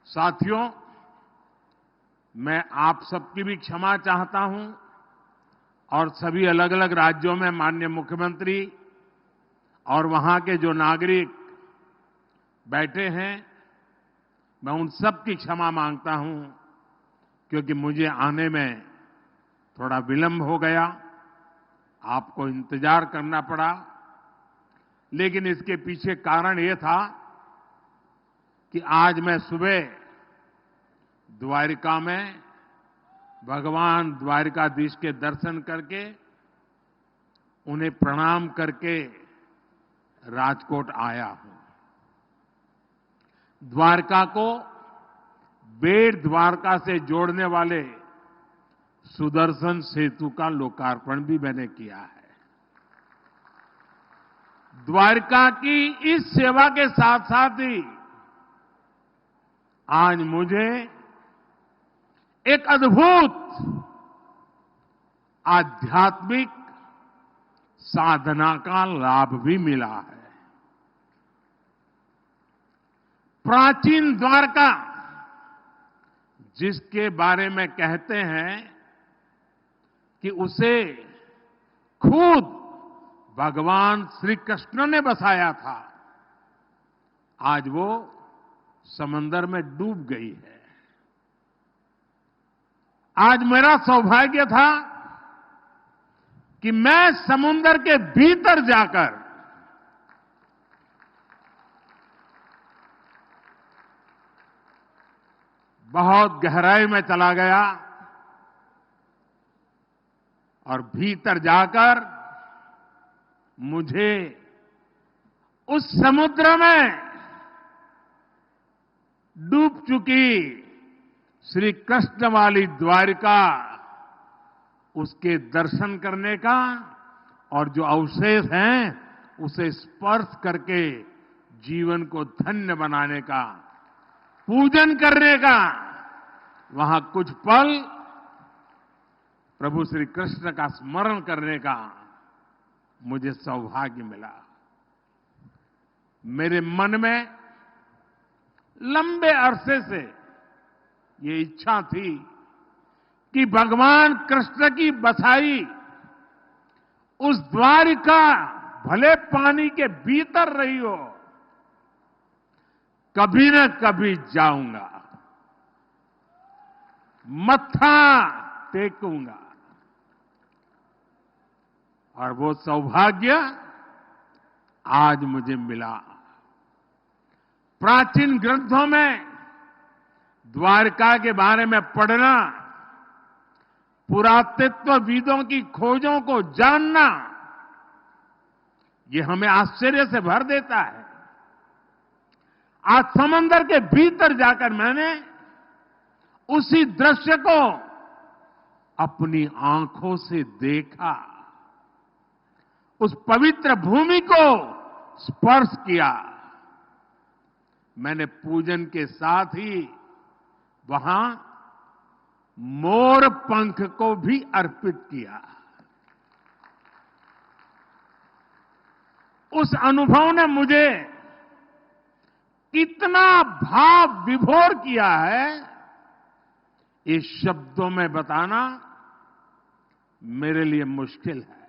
साथियों, मैं आप सबकी भी क्षमा चाहता हूं और सभी अलग अलग राज्यों में माननीय मुख्यमंत्री और वहां के जो नागरिक बैठे हैं, मैं उन सब की क्षमा मांगता हूं, क्योंकि मुझे आने में थोड़ा विलंब हो गया, आपको इंतजार करना पड़ा। लेकिन इसके पीछे कारण ये था कि आज मैं सुबह द्वारिका में भगवान द्वारिकाधीश के दर्शन करके उन्हें प्रणाम करके राजकोट आया हूं। द्वारका को बेट द्वारका से जोड़ने वाले सुदर्शन सेतु का लोकार्पण भी मैंने किया है। द्वारका की इस सेवा के साथ साथ ही आज मुझे एक अद्भुत आध्यात्मिक साधना का लाभ भी मिला है। प्राचीन द्वारका, जिसके बारे में कहते हैं कि उसे खुद भगवान श्री कृष्ण ने बसाया था, आज वो समंदर में डूब गई है। आज मेरा सौभाग्य था कि मैं समुद्र के भीतर जाकर बहुत गहराई में चला गया और भीतर जाकर मुझे उस समुद्र में डूब चुकी श्री कृष्ण वाली द्वारिका, उसके दर्शन करने का और जो अवशेष हैं उसे स्पर्श करके जीवन को धन्य बनाने का, पूजन करने का, वहां कुछ पल प्रभु श्री कृष्ण का स्मरण करने का मुझे सौभाग्य मिला। मेरे मन में लंबे अरसे से ये इच्छा थी कि भगवान कृष्ण की बसाई उस द्वारिका भले पानी के भीतर रही हो, कभी न कभी जाऊंगा, मत्था टेकूंगा। और वो सौभाग्य आज मुझे मिला। प्राचीन ग्रंथों में द्वारका के बारे में पढ़ना, पुरातत्वविदों की खोजों को जानना, ये हमें आश्चर्य से भर देता है। आज समंदर के भीतर जाकर मैंने उसी दृश्य को अपनी आंखों से देखा, उस पवित्र भूमि को स्पर्श किया। मैंने पूजन के साथ ही वहां मोर पंख को भी अर्पित किया। उस अनुभव ने मुझे कितना भाव विभोर किया है, इस शब्दों में बताना मेरे लिए मुश्किल है।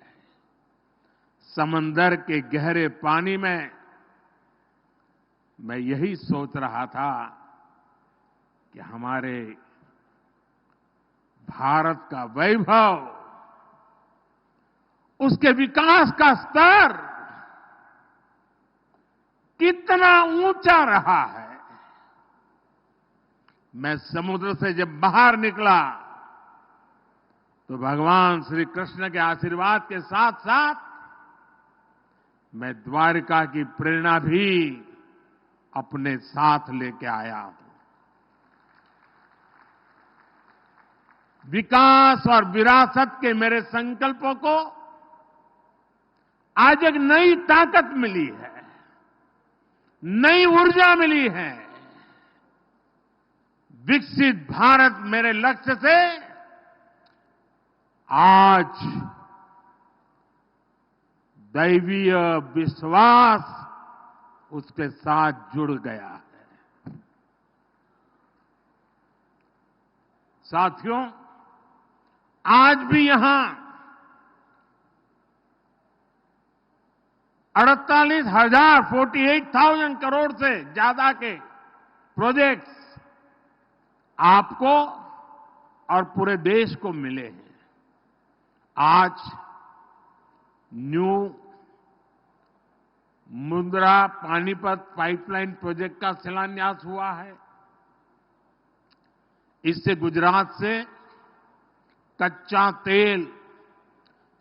समंदर के गहरे पानी में मैं यही सोच रहा था कि हमारे भारत का वैभव, उसके विकास का स्तर कितना ऊंचा रहा है। मैं समुद्र से जब बाहर निकला तो भगवान श्री कृष्ण के आशीर्वाद के साथ साथ मैं द्वारिका की प्रेरणा भी अपने साथ लेके आया हूं। विकास और विरासत के मेरे संकल्पों को आज एक नई ताकत मिली है, नई ऊर्जा मिली है। विकसित भारत मेरे लक्ष्य से आज दैवीय विश्वास उसके साथ जुड़ गया है। साथियों, आज भी यहां 48,000 करोड़ से ज्यादा के प्रोजेक्ट्स आपको और पूरे देश को मिले हैं। आज new Mundra Panipat pipeline project का शिलान्यास हुआ है। इससे गुजरात से कच्चा तेल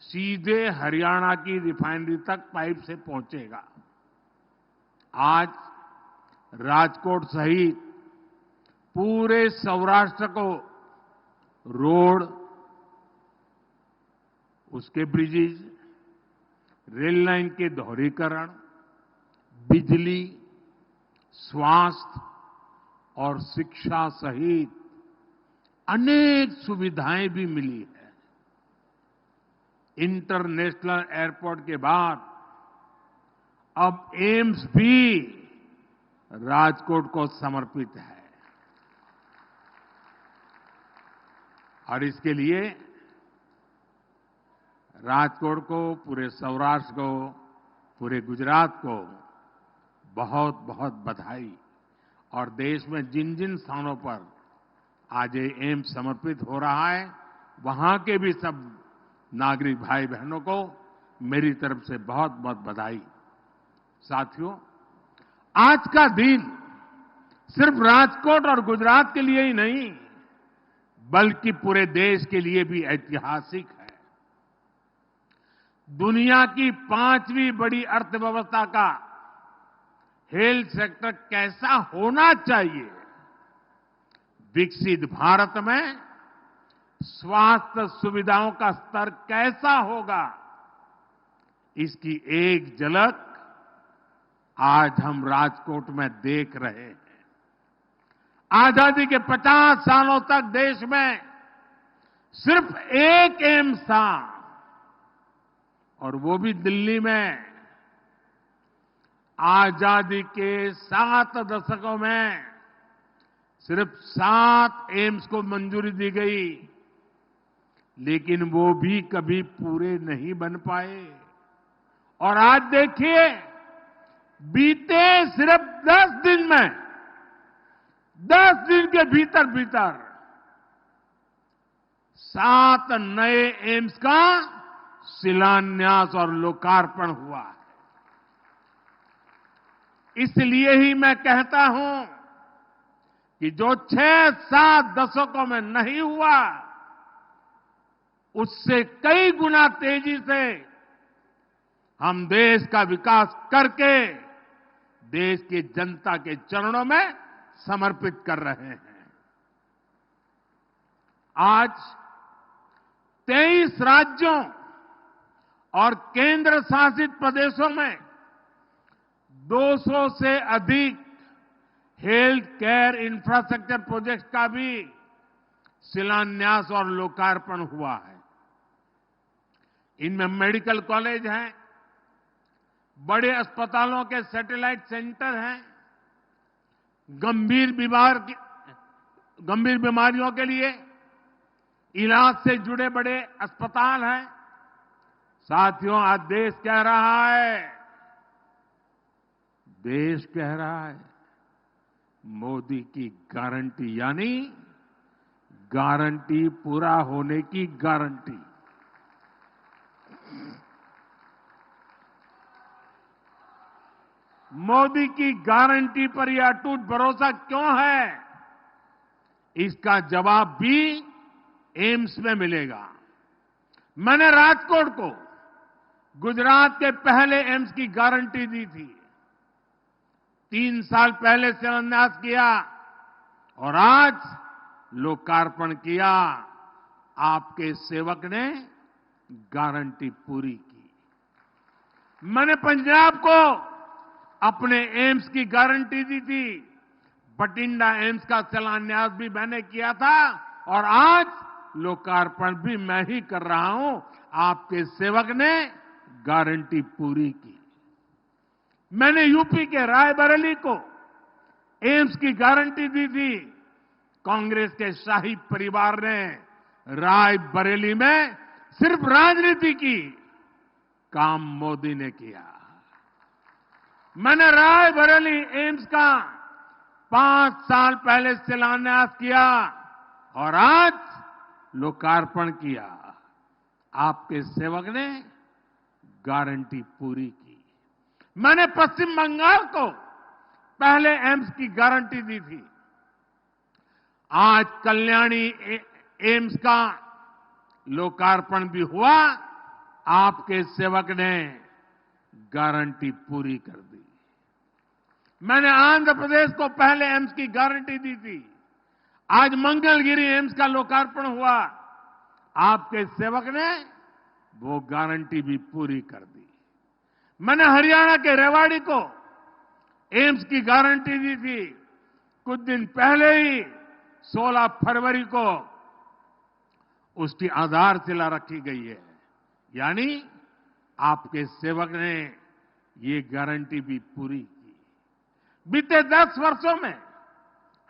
सीधे हरियाणा की रिफाइनरी तक पाइप से पहुंचेगा। आज राजकोट सहित पूरे सौराष्ट्र को रोड, उसके ब्रिजेज, रेल लाइन के दोहरीकरण, बिजली, स्वास्थ्य और शिक्षा सहित अनेक सुविधाएं भी मिली है। इंटरनेशनल एयरपोर्ट के बाद अब एम्स भी राजकोट को समर्पित है और इसके लिए राजकोट को, पूरे सौराष्ट्र को, पूरे गुजरात को बहुत बहुत बधाई। और देश में जिन जिन स्थानों पर आज ये एम्स समर्पित हो रहा है, वहां के भी सब नागरिक भाई बहनों को मेरी तरफ से बहुत बहुत बधाई। साथियों, आज का दिन सिर्फ राजकोट और गुजरात के लिए ही नहीं, बल्कि पूरे देश के लिए भी ऐतिहासिक है। दुनिया की 5वीं बड़ी अर्थव्यवस्था का हेल्थ सेक्टर कैसा होना चाहिए, विकसित भारत में स्वास्थ्य सुविधाओं का स्तर कैसा होगा, इसकी एक झलक आज हम राजकोट में देख रहे हैं। आजादी के 50 सालों तक देश में सिर्फ एक एम्स था और वो भी दिल्ली में। आजादी के 7 दशकों में सिर्फ 7 एम्स को मंजूरी दी गई, लेकिन वो भी कभी पूरे नहीं बन पाए। और आज देखिए, बीते सिर्फ 10 दिन में, 10 दिन के भीतर भीतर 7 नए एम्स का शिलान्यास और लोकार्पण हुआ है। इसलिए ही मैं कहता हूं कि जो 6-7 दशकों में नहीं हुआ, उससे कई गुना तेजी से हम देश का विकास करके देश की जनता के चरणों में समर्पित कर रहे हैं। आज 23 राज्यों और केंद्र शासित प्रदेशों में 200 से अधिक हेल्थ केयर इंफ्रास्ट्रक्चर प्रोजेक्ट का भी शिलान्यास और लोकार्पण हुआ है। इनमें मेडिकल कॉलेज हैं, बड़े अस्पतालों के सैटेलाइट सेंटर हैं, गंभीर बीमारियों के लिए इलाज से जुड़े बड़े अस्पताल हैं। साथियों, आज देश कह रहा है मोदी की गारंटी, यानी गारंटी पूरा होने की गारंटी। मोदी की गारंटी पर यह अटूट भरोसा क्यों है, इसका जवाब भी एम्स में मिलेगा। मैंने राजकोट को गुजरात के पहले एम्स की गारंटी दी थी। 3 साल पहले शिलान्यास किया और आज लोकार्पण किया। आपके सेवक ने गारंटी पूरी की। मैंने पंजाब को अपने एम्स की गारंटी दी थी। बठिंडा एम्स का शिलान्यास भी मैंने किया था और आज लोकार्पण भी मैं ही कर रहा हूं। आपके सेवक ने गारंटी पूरी की। मैंने यूपी के रायबरेली को एम्स की गारंटी दी थी। कांग्रेस के शाही परिवार ने रायबरेली में सिर्फ राजनीति की, काम मोदी ने किया। मैंने रायबरेली एम्स का 5 साल पहले शिलान्यास किया और आज लोकार्पण किया। आपके सेवक ने गारंटी पूरी की। मैंने पश्चिम बंगाल को पहले एम्स की गारंटी दी थी। आज कल्याणी एम्स का लोकार्पण भी हुआ। आपके सेवक ने गारंटी पूरी कर दी। मैंने आंध्र प्रदेश को पहले एम्स की गारंटी दी थी। आज मंगलगिरी एम्स का लोकार्पण हुआ। आपके सेवक ने वो गारंटी भी पूरी कर दी। मैंने हरियाणा के रेवाड़ी को एम्स की गारंटी दी थी। कुछ दिन पहले ही 16 फरवरी को उसकी आधारशिला रखी गई है। यानी आपके सेवक ने ये गारंटी भी पूरी की। बीते 10 वर्षों में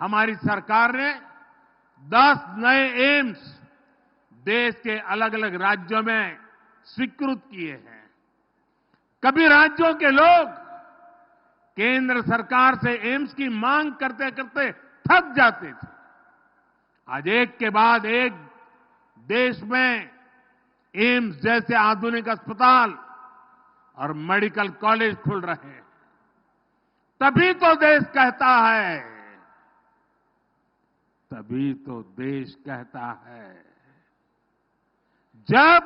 हमारी सरकार ने 10 नए एम्स देश के अलग अलग राज्यों में स्वीकृत किए हैं। कभी राज्यों के लोग केंद्र सरकार से एम्स की मांग करते करते थक जाते थे। आज एक के बाद एक देश में एम्स जैसे आधुनिक अस्पताल और मेडिकल कॉलेज खुल रहे हैं। तभी तो देश कहता है, तभी तो देश कहता है, जब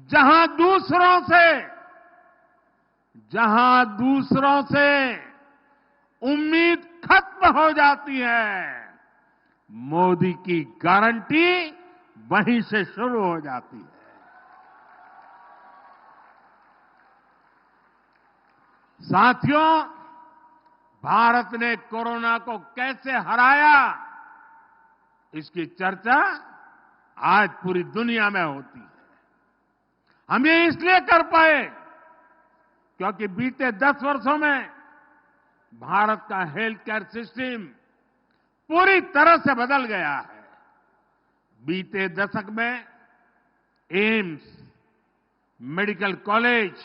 जहां दूसरों से उम्मीद खत्म हो जाती है, मोदी की गारंटी वहीं से शुरू हो जाती है। साथियों, भारत ने कोरोना को कैसे हराया, इसकी चर्चा आज पूरी दुनिया में होती है। हम ये इसलिए कर पाए क्योंकि बीते 10 वर्षों में भारत का हेल्थ केयर सिस्टम पूरी तरह से बदल गया है। बीते दशक में एम्स, मेडिकल कॉलेज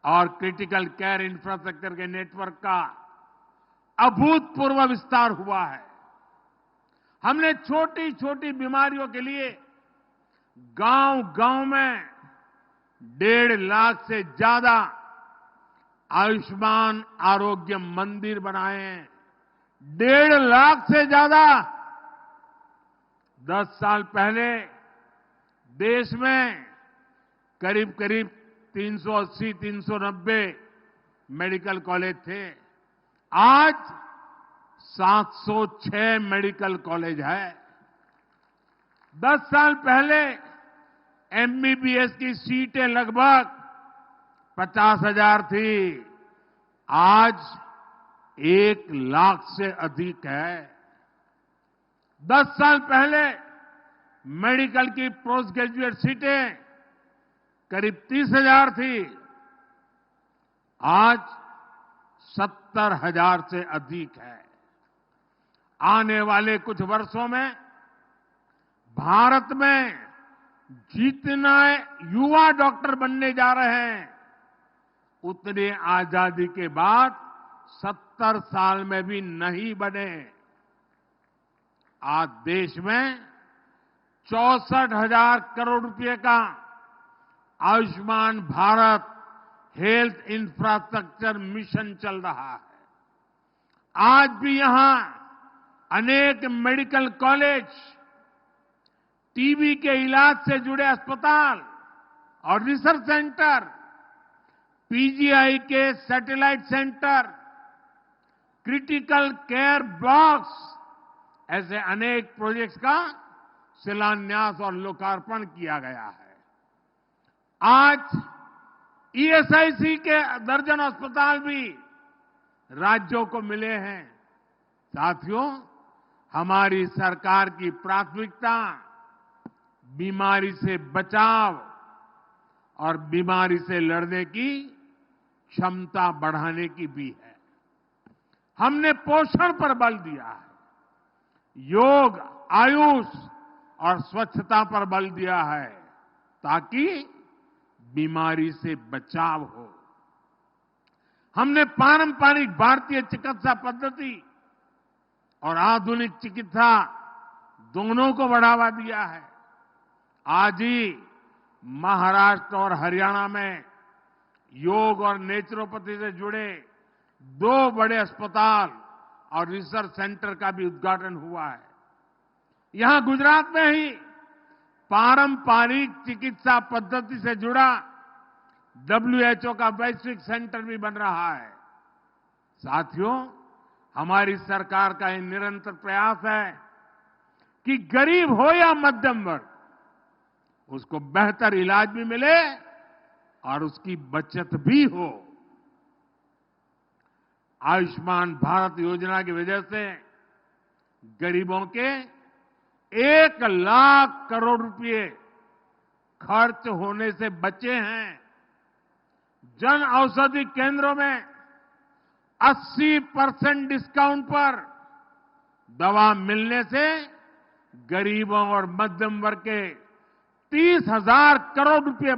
और क्रिटिकल केयर इंफ्रास्ट्रक्चर के नेटवर्क का अभूतपूर्व विस्तार हुआ है। हमने छोटी छोटी बीमारियों के लिए गांव-गांव में 1.5 लाख से ज्यादा आयुष्मान आरोग्य मंदिर बनाए हैं। 1.5 लाख से ज्यादा। 10 साल पहले देश में करीब करीब 380-390 मेडिकल कॉलेज थे। आज 706 मेडिकल कॉलेज है। 10 साल पहले एमबीबीएस की सीटें लगभग 50,000 थी। आज 1 लाख से अधिक है। 10 साल पहले मेडिकल की पोस्ट ग्रेजुएट सीटें करीब 30,000 थी। आज 70,000 से अधिक है। आने वाले कुछ वर्षों में भारत में जितने युवा डॉक्टर बनने जा रहे हैं, उतने आजादी के बाद 70 साल में भी नहीं बने। आज देश में 64,000 करोड़ रुपए का Ayushman Bharat health infrastructure mission चल रहा है। आज भी यहां अनेक मेडिकल कॉलेज, टीबी के इलाज से जुड़े अस्पताल और रिसर्च सेंटर, पीजीआई के satellite centre, critical care blocks, ऐसे अनेक प्रोजेक्ट्स का शिलान्यास और लोकार्पण किया गया है। आज ईएसआईसी के दर्जन अस्पताल भी राज्यों को मिले हैं। साथियों, हमारी सरकार की प्राथमिकता बीमारी से बचाव और बीमारी से लड़ने की क्षमता बढ़ाने की भी है। हमने पोषण पर बल दिया है, योग, आयुष और स्वच्छता पर बल दिया है, ताकि बीमारी से बचाव हो। हमने पारंपरिक भारतीय चिकित्सा पद्धति और आधुनिक चिकित्सा दोनों को बढ़ावा दिया है। आज ही महाराष्ट्र और हरियाणा में योग और नेचुरोपैथी से जुड़े 2 बड़े अस्पताल और रिसर्च सेंटर का भी उद्घाटन हुआ है। यहां गुजरात में ही पारंपरिक चिकित्सा पद्धति से जुड़ा WHO का वैश्विक सेंटर भी बन रहा है। साथियों, हमारी सरकार का ये निरंतर प्रयास है कि गरीब हो या मध्यम वर्ग, उसको बेहतर इलाज भी मिले और उसकी बचत भी हो। आयुष्मान भारत योजना की वजह से गरीबों के 1 लाख करोड़ रुपए खर्च होने से बचे हैं। जन औषधि केंद्रों में 80% डिस्काउंट पर दवा मिलने से गरीबों और मध्यम वर्ग के 30,000 करोड़ रुपए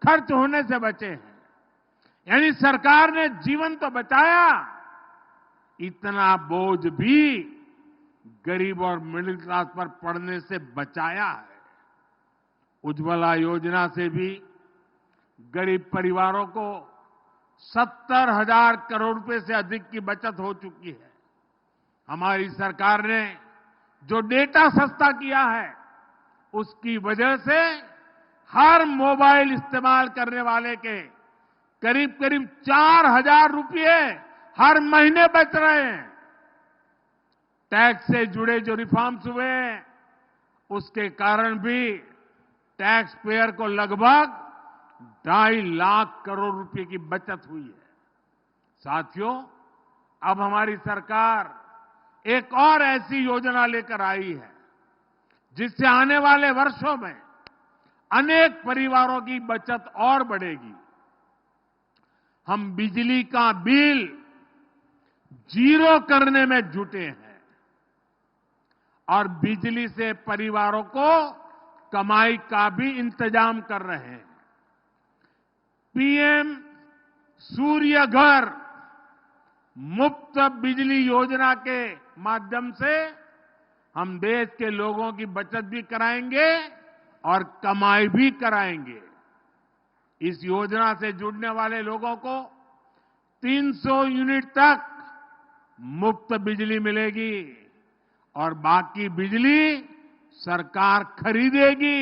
खर्च होने से बचे हैं। यानी सरकार ने जीवन तो बचाया, इतना बोझ भी गरीब और मिडिल क्लास पर पड़ने से बचाया है। उज्ज्वला योजना से भी गरीब परिवारों को 70,000 करोड़ रुपए से अधिक की बचत हो चुकी है। हमारी सरकार ने जो डेटा सस्ता किया है, उसकी वजह से हर मोबाइल इस्तेमाल करने वाले के करीब करीब 4,000 रुपये हर महीने बच रहे हैं। टैक्स से जुड़े जो रिफॉर्म्स हुए हैं, उसके कारण भी टैक्स पेयर को लगभग 2.5 लाख करोड़ रुपए की बचत हुई है। साथियों, अब हमारी सरकार एक और ऐसी योजना लेकर आई है जिससे आने वाले वर्षों में अनेक परिवारों की बचत और बढ़ेगी। हम बिजली का बिल 0 करने में जुटे हैं और बिजली से परिवारों को कमाई का भी इंतजाम कर रहे हैं। पीएम सूर्य घर मुफ्त बिजली योजना के माध्यम से हम देश के लोगों की बचत भी कराएंगे और कमाई भी कराएंगे। इस योजना से जुड़ने वाले लोगों को 300 यूनिट तक मुफ्त बिजली मिलेगी और बाकी बिजली सरकार खरीदेगी,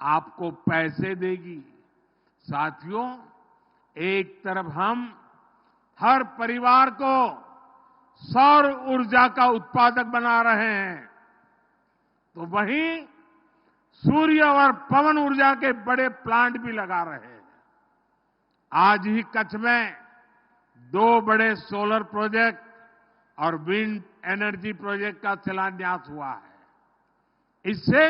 आपको पैसे देगी। साथियों, एक तरफ हम हर परिवार को सौर ऊर्जा का उत्पादक बना रहे हैं, तो वहीं सूर्य और पवन ऊर्जा के बड़े प्लांट भी लगा रहे हैं। आज ही कच्छ में 2 बड़े सोलर प्रोजेक्ट और विंड एनर्जी प्रोजेक्ट का शिलान्यास हुआ है। इससे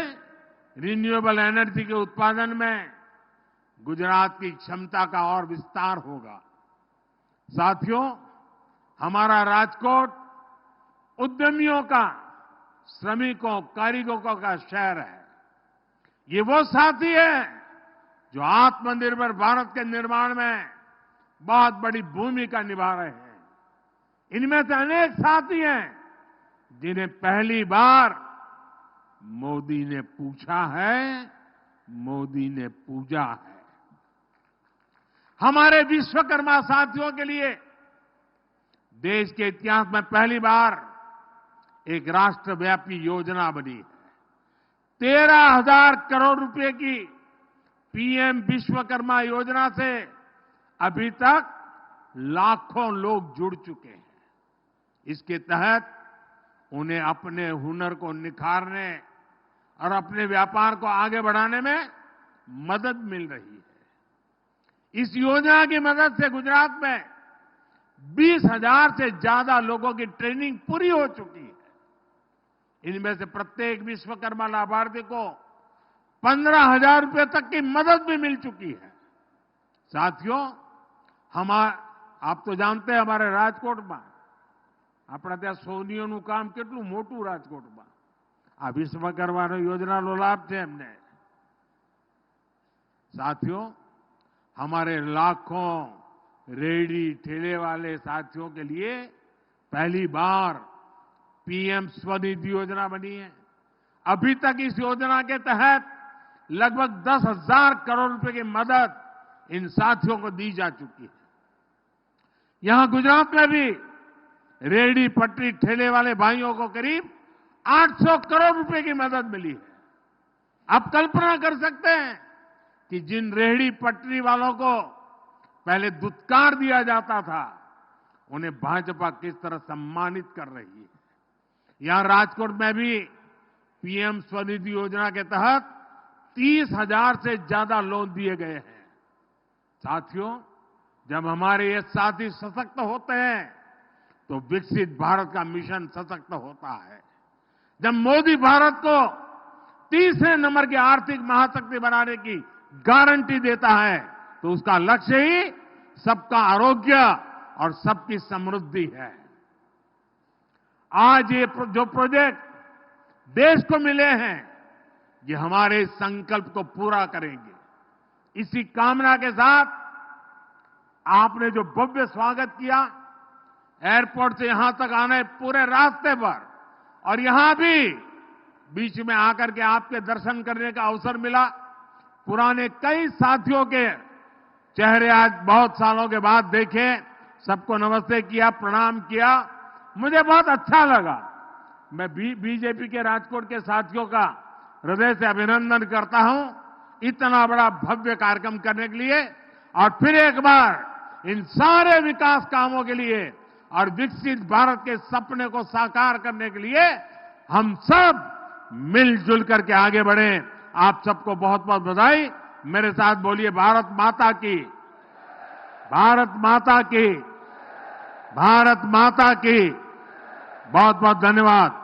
रिन्यूएबल एनर्जी के उत्पादन में गुजरात की क्षमता का और विस्तार होगा। साथियों, हमारा राजकोट उद्यमियों का, श्रमिकों, कारीगरों का शहर है। ये वो साथी है जो आत्मनिर्भर भारत के निर्माण में बहुत बड़ी भूमिका निभा रहे हैं। इनमें से अनेक साथी हैं जिन्हें पहली बार मोदी ने पूछा है, मोदी ने पूजा है। हमारे विश्वकर्मा साथियों के लिए देश के इतिहास में पहली बार एक राष्ट्रव्यापी योजना बनी है। 13,000 करोड़ रुपए की पीएम विश्वकर्मा योजना से अभी तक लाखों लोग जुड़ चुके हैं। इसके तहत उन्हें अपने हुनर को निखारने और अपने व्यापार को आगे बढ़ाने में मदद मिल रही है। इस योजना की मदद से गुजरात में 20,000 से ज्यादा लोगों की ट्रेनिंग पूरी हो चुकी है। इनमें से प्रत्येक विश्वकर्मा लाभार्थी को 15,000 रुपए तक की मदद भी मिल चुकी है। साथियों, आप तो जानते हैं हमारे राजकोट में આપણા ત્યાં સોનીઓનું કામ કેટલું મોટું રાજકોટમાં, આ વિશ્વકર્મા યોજનાનો લાભ છે એમને। साथियों, हमारे लाखों रेहड़ी ठेले वाले साथियों के लिए पहली बार पीएम स्वनिधि योजना बनी है। अभी तक इस योजना के तहत लगभग 10,000 करोड़ रुपए की मदद इन साथियों को दी जा चुकी है। यहां गुजरात में भी रेहड़ी पटरी ठेले वाले भाइयों को करीब 800 करोड़ रुपए की मदद मिली है। आप कल्पना कर सकते हैं कि जिन रेहड़ी पटरी वालों को पहले दुत्कार दिया जाता था, उन्हें भाजपा किस तरह सम्मानित कर रही है। यहां राजकोट में भी पीएम स्वनिधि योजना के तहत 30,000 से ज्यादा लोन दिए गए हैं। साथियों, जब हमारे ये साथी सशक्त होते हैं तो विकसित भारत का मिशन सशक्त होता है। जब मोदी भारत को तीसरे नंबर की आर्थिक महाशक्ति बनाने की गारंटी देता है तो उसका लक्ष्य ही सबका आरोग्य और सबकी समृद्धि है। आज ये जो प्रोजेक्ट देश को मिले हैं, ये हमारे संकल्प को पूरा करेंगे। इसी कामना के साथ आपने जो भव्य स्वागत किया, एयरपोर्ट से यहां तक आने पूरे रास्ते पर, और यहां भी बीच में आकर के आपके दर्शन करने का अवसर मिला। पुराने कई साथियों के चेहरे आज बहुत सालों के बाद देखे, सबको नमस्ते किया, प्रणाम किया, मुझे बहुत अच्छा लगा। मैं बीजेपी के राजकोट के साथियों का हृदय से अभिनंदन करता हूं इतना बड़ा भव्य कार्यक्रम करने के लिए, और फिर एक बार इन सारे विकास कामों के लिए और विकसित भारत के सपने को साकार करने के लिए हम सब मिलजुल करके आगे बढ़े। आप सबको बहुत बहुत बधाई। मेरे साथ बोलिए भारत माता की, भारत माता की, भारत माता की। बहुत बहुत धन्यवाद।